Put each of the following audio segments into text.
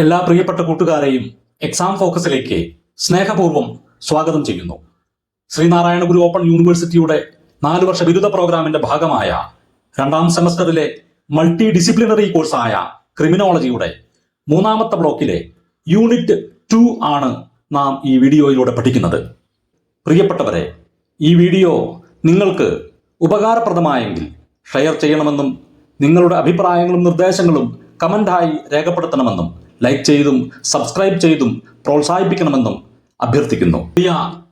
എല്ലാ പ്രിയപ്പെട്ട കൂട്ടുകാരെയും എക്സാം ഫോക്കസിലേക്ക് സ്നേഹപൂർവ്വം സ്വാഗതം ചെയ്യുന്നു. ശ്രീനാരായണ ഗുരു ഓപ്പൺ യൂണിവേഴ്സിറ്റിയുടെ 4 വർഷ ബിരുദ പ്രോഗ്രാമിന്റെ ഭാഗമായ 2ാം സെമസ്റ്ററിലെ മൾട്ടി ഡിസിപ്ലിനറി കോഴ്സായ ക്രിമിനോളജിയുടെ 3ാമത്തെ ബ്ലോക്കിലെ യൂണിറ്റ് 2 ആണ് നാം ഈ വീഡിയോയിലൂടെ പഠിക്കുന്നത്. പ്രിയപ്പെട്ടവരെ, ഈ വീഡിയോ നിങ്ങൾക്ക് ഉപകാരപ്രദമായെങ്കിൽ ഷെയർ ചെയ്യണമെന്നും നിങ്ങളുടെ അഭിപ്രായങ്ങളും നിർദ്ദേശങ്ങളും കമന്റായി രേഖപ്പെടുത്തണമെന്നും ലൈക്ക് ചെയ്തും സബ്സ്ക്രൈബ് ചെയ്തും പ്രോത്സാഹിപ്പിക്കണമെന്നും അഭ്യർത്ഥിക്കുന്നു. പ്രിയ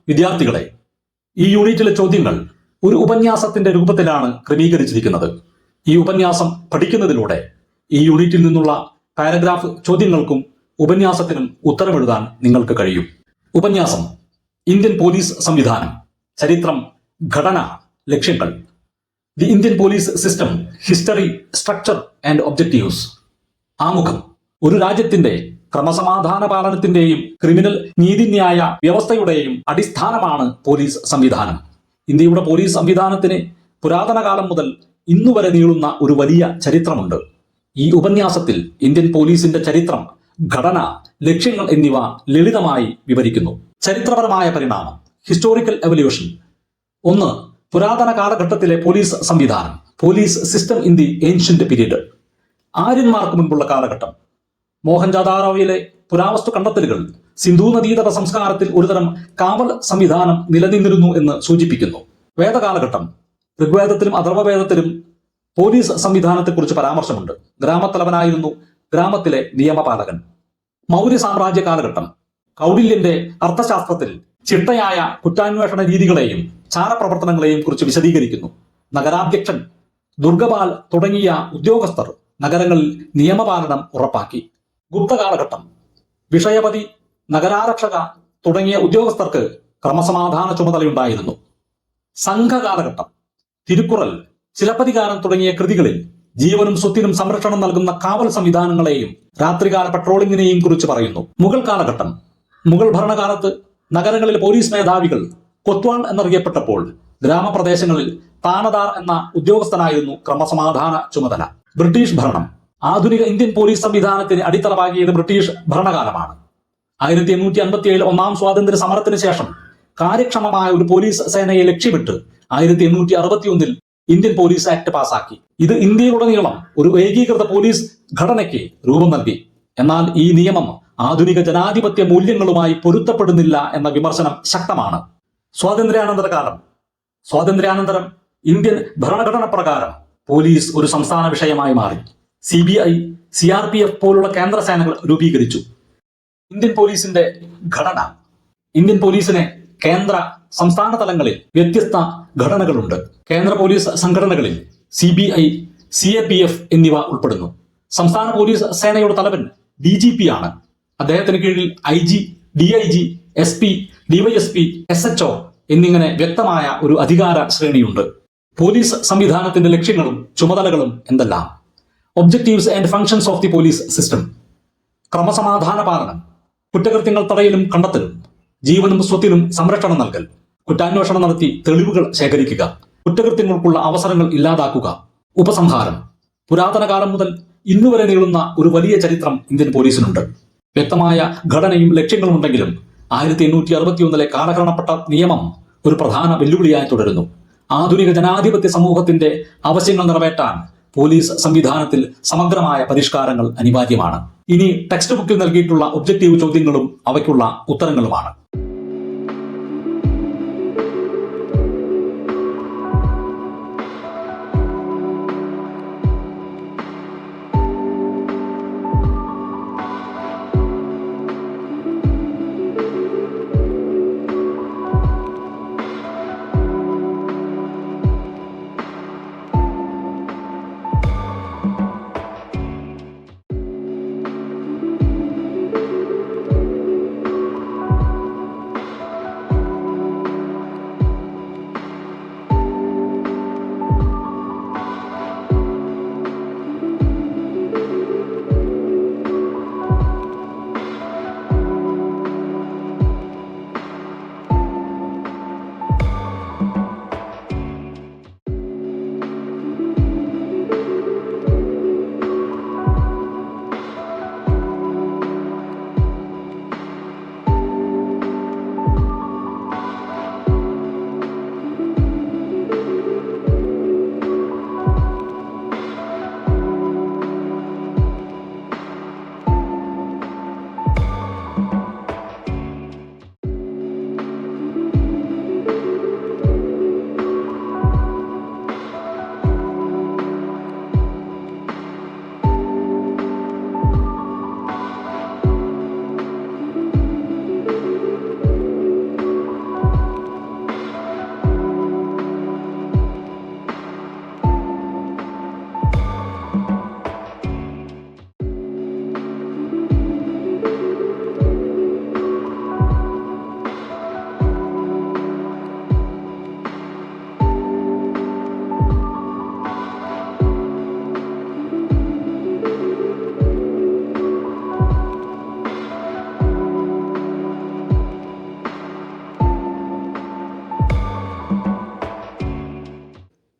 വിദ്യാർത്ഥികളെ, ഈ യൂണിറ്റിലെ ചോദ്യങ്ങൾ ഒരു ഉപന്യാസത്തിന്റെ രൂപത്തിലാണ് ക്രമീകരിച്ചിരിക്കുന്നത്. ഈ ഉപന്യാസം പഠിക്കുന്നതിലൂടെ ഈ യൂണിറ്റിൽ നിന്നുള്ള പാരഗ്രാഫ് ചോദ്യങ്ങൾക്കും ഉപന്യാസത്തിനും ഉത്തരമെഴുതാൻ നിങ്ങൾക്ക് കഴിയും. ഉപന്യാസം: ഇന്ത്യൻ പോലീസ് സംവിധാനം, ചരിത്രം, ഘടന, ലക്ഷ്യങ്ങൾ. The Indian police system, history, structure and objectives. ആമുഖം: ഒരു രാജ്യത്തിന്റെ ക്രമസമാധാന പാലനത്തിന്റെയും ക്രിമിനൽ നീതിന്യായ വ്യവസ്ഥയുടെയും അടിസ്ഥാനമാണ് പോലീസ് സംവിധാനം. ഇന്ത്യയുടെ പോലീസ് സംവിധാനത്തിന് പുരാതന കാലം മുതൽ ഇന്നുവരെ നീളുന്ന ഒരു വലിയ ചരിത്രമുണ്ട്. ഈ ഉപന്യാസത്തിൽ ഇന്ത്യൻ പോലീസിന്റെ ചരിത്രം, ഘടന, ലക്ഷ്യങ്ങൾ എന്നിവ ലളിതമായി വിവരിക്കുന്നു. ചരിത്രപരമായ പരിണാമം, ഹിസ്റ്റോറിക്കൽ എവല്യൂഷൻ. 1. പുരാതന കാലഘട്ടത്തിലെ പോലീസ് സംവിധാനം, police system in the ancient period. ആര്യന്മാർക്ക് മുൻപുള്ള കാലഘട്ടം. മോഹൻജാദാരോയിലെ പുരാവസ്തു കണ്ടെത്തലുകൾ സിന്ധു നദീതട സംസ്കാരത്തിൽ ഒരുതരം കാവൽ സംവിധാനം നിലനിന്നിരുന്നു എന്ന് സൂചിപ്പിക്കുന്നു. വേദകാലഘട്ടം. ഋഗ്വേദത്തിലും അഥർവവേദത്തിലും പോലീസ് സംവിധാനത്തെക്കുറിച്ച് പരാമർശമുണ്ട്. ഗ്രാമത്തലവനായിരുന്നു ഗ്രാമത്തിലെ നിയമപാലകൻ. മൗര്യ സാമ്രാജ്യ കാലഘട്ടം. കൗടില്യന്റെ അർത്ഥശാസ്ത്രത്തിൽ ചിട്ടയായ കുറ്റാന്വേഷണ രീതികളെയും ചാരപ്രവർത്തനങ്ങളെയും കുറിച്ച് വിശദീകരിക്കുന്നു. നഗരാധ്യക്ഷൻ, ദുർഗപാൽ തുടങ്ങിയ ഉദ്യോഗസ്ഥർ നഗരങ്ങളിൽ നിയമപാലനം ഉറപ്പാക്കി. ഗുപ്തകാലഘട്ടം. വിഷയപതി, നഗരാരക്ഷക തുടങ്ങിയ ഉദ്യോഗസ്ഥർക്ക് ക്രമസമാധാന ചുമതലയുണ്ടായിരുന്നു. സംഘകാലഘട്ടം. തിരുക്കുറൽ, ചിലപ്പതികാരം തുടങ്ങിയ കൃതികളിൽ ജീവനും സ്വത്തിനും സംരക്ഷണം നൽകുന്ന കാവൽ സംവിധാനങ്ങളെയും രാത്രികാല പട്രോളിങ്ങിനെയും കുറിച്ച് പറയുന്നു. മുഗൾ കാലഘട്ടം. മുഗൾ ഭരണകാലത്ത് നഗരങ്ങളിലെ പോലീസ് മേധാവികൾ കൊത്വാൾ എന്നറിയപ്പെട്ടപ്പോൾ ഗ്രാമപ്രദേശങ്ങളിൽ താനദാർ എന്ന ഉദ്യോഗസ്ഥനായിരുന്നു ക്രമസമാധാന ചുമതല. ബ്രിട്ടീഷ് ഭരണം. ആധുനിക ഇന്ത്യൻ പോലീസ് സംവിധാനത്തിന് അടിത്തറ പാകിയത് ബ്രിട്ടീഷ് ഭരണകാലമാണ്. 1857 1ാം സ്വാതന്ത്ര്യ സമരത്തിന് ശേഷം കാര്യക്ഷമമായ ഒരു പോലീസ് സേനയെ ലക്ഷ്യമിട്ട് 1861 ഇന്ത്യൻ പോലീസ് ആക്ട് പാസാക്കി. ഇത് ഇന്ത്യയിലുടനീളം ഒരു ഏകീകൃത പോലീസ് ഘടനയ്ക്ക് രൂപം നൽകി. എന്നാൽ ഈ നിയമം ആധുനിക ജനാധിപത്യ മൂല്യങ്ങളുമായി പൊരുത്തപ്പെടുന്നില്ല എന്ന വിമർശനം ശക്തമാണ്. സ്വാതന്ത്ര്യാനന്തര കാലം. സ്വാതന്ത്ര്യാനന്തരം ഇന്ത്യൻ ഭരണഘടന പ്രകാരം പോലീസ് ഒരു സംസ്ഥാന വിഷയമായി മാറി. CBI, CRPF പോലുള്ള കേന്ദ്ര സേനകൾ രൂപീകരിച്ചു. ഇന്ത്യൻ പോലീസിന്റെ ഘടന. ഇന്ത്യൻ പോലീസിന് കേന്ദ്ര സംസ്ഥാന തലങ്ങളിൽ വ്യത്യസ്ത ഘടനകളുണ്ട്. കേന്ദ്ര പോലീസ് സംഘടനകളിൽ CBI, CAPF എന്നിവ ഉൾപ്പെടുന്നു. സംസ്ഥാന പോലീസ് സേനയുടെ തലവൻ DGP ആണ്. അദ്ദേഹത്തിന് കീഴിൽ IG, DIG, SP, DYSP, SHO എന്നിങ്ങനെ വ്യക്തമായ ഒരു അധികാര ശ്രേണിയുണ്ട്. പോലീസ് സംവിധാനത്തിന്റെ ലക്ഷ്യങ്ങളും ചുമതലകളും എന്തെല്ലാം? Objectives and functions of the police system. ക്രമസമാധാന പാലനം, കുറ്റകൃത്യങ്ങൾ തടയലും കണ്ടെത്തലും, ജീവനും സ്വത്തിനും സംരക്ഷണം നൽകൽ, കുറ്റാന്വേഷണം നടത്തി തെളിവുകൾ ശേഖരിക്കുക, കുറ്റകൃത്യങ്ങൾക്കുള്ള അവസരങ്ങൾ ഇല്ലാതാക്കുക. ഉപസംഹാരം. പുരാതന കാലം മുതൽ ഇന്നുവരെ നീളുന്ന ഒരു വലിയ ചരിത്രം ഇന്ത്യൻ പോലീസിനുണ്ട്. വ്യക്തമായ ഘടനയും ലക്ഷ്യങ്ങളും ഉണ്ടെങ്കിലും 1861 കാലഹരണപ്പെട്ട നിയമം ഒരു പ്രധാന വെല്ലുവിളിയായി തുടരുന്നു. ആധുനിക ജനാധിപത്യ സമൂഹത്തിന്റെ ആവശ്യങ്ങൾ നിറവേറ്റാൻ പോലീസ് സംവിധാനത്തിൽ സമഗ്രമായ പരിഷ്കാരങ്ങൾ അനിവാര്യമാണ്. ഇനി ടെക്സ്റ്റ് ബുക്കിൽ നൽകിയിട്ടുള്ള ഒബ്ജക്റ്റീവ് ചോദ്യങ്ങളും അവയ്ക്കുള്ള ഉത്തരങ്ങളുമാണ്.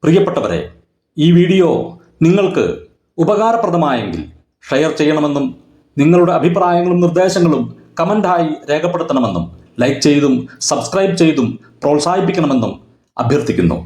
പ്രിയപ്പെട്ടവരെ, ഈ വീഡിയോ നിങ്ങൾക്ക് ഉപകാരപ്രദമായെങ്കിൽ ഷെയർ ചെയ്യണമെന്നും നിങ്ങളുടെ അഭിപ്രായങ്ങളും നിർദ്ദേശങ്ങളും കമൻ്റായി രേഖപ്പെടുത്തണമെന്നും ലൈക്ക് ചെയ്തും സബ്സ്ക്രൈബ് ചെയ്തും പ്രോത്സാഹിപ്പിക്കണമെന്നും അഭ്യർത്ഥിക്കുന്നു.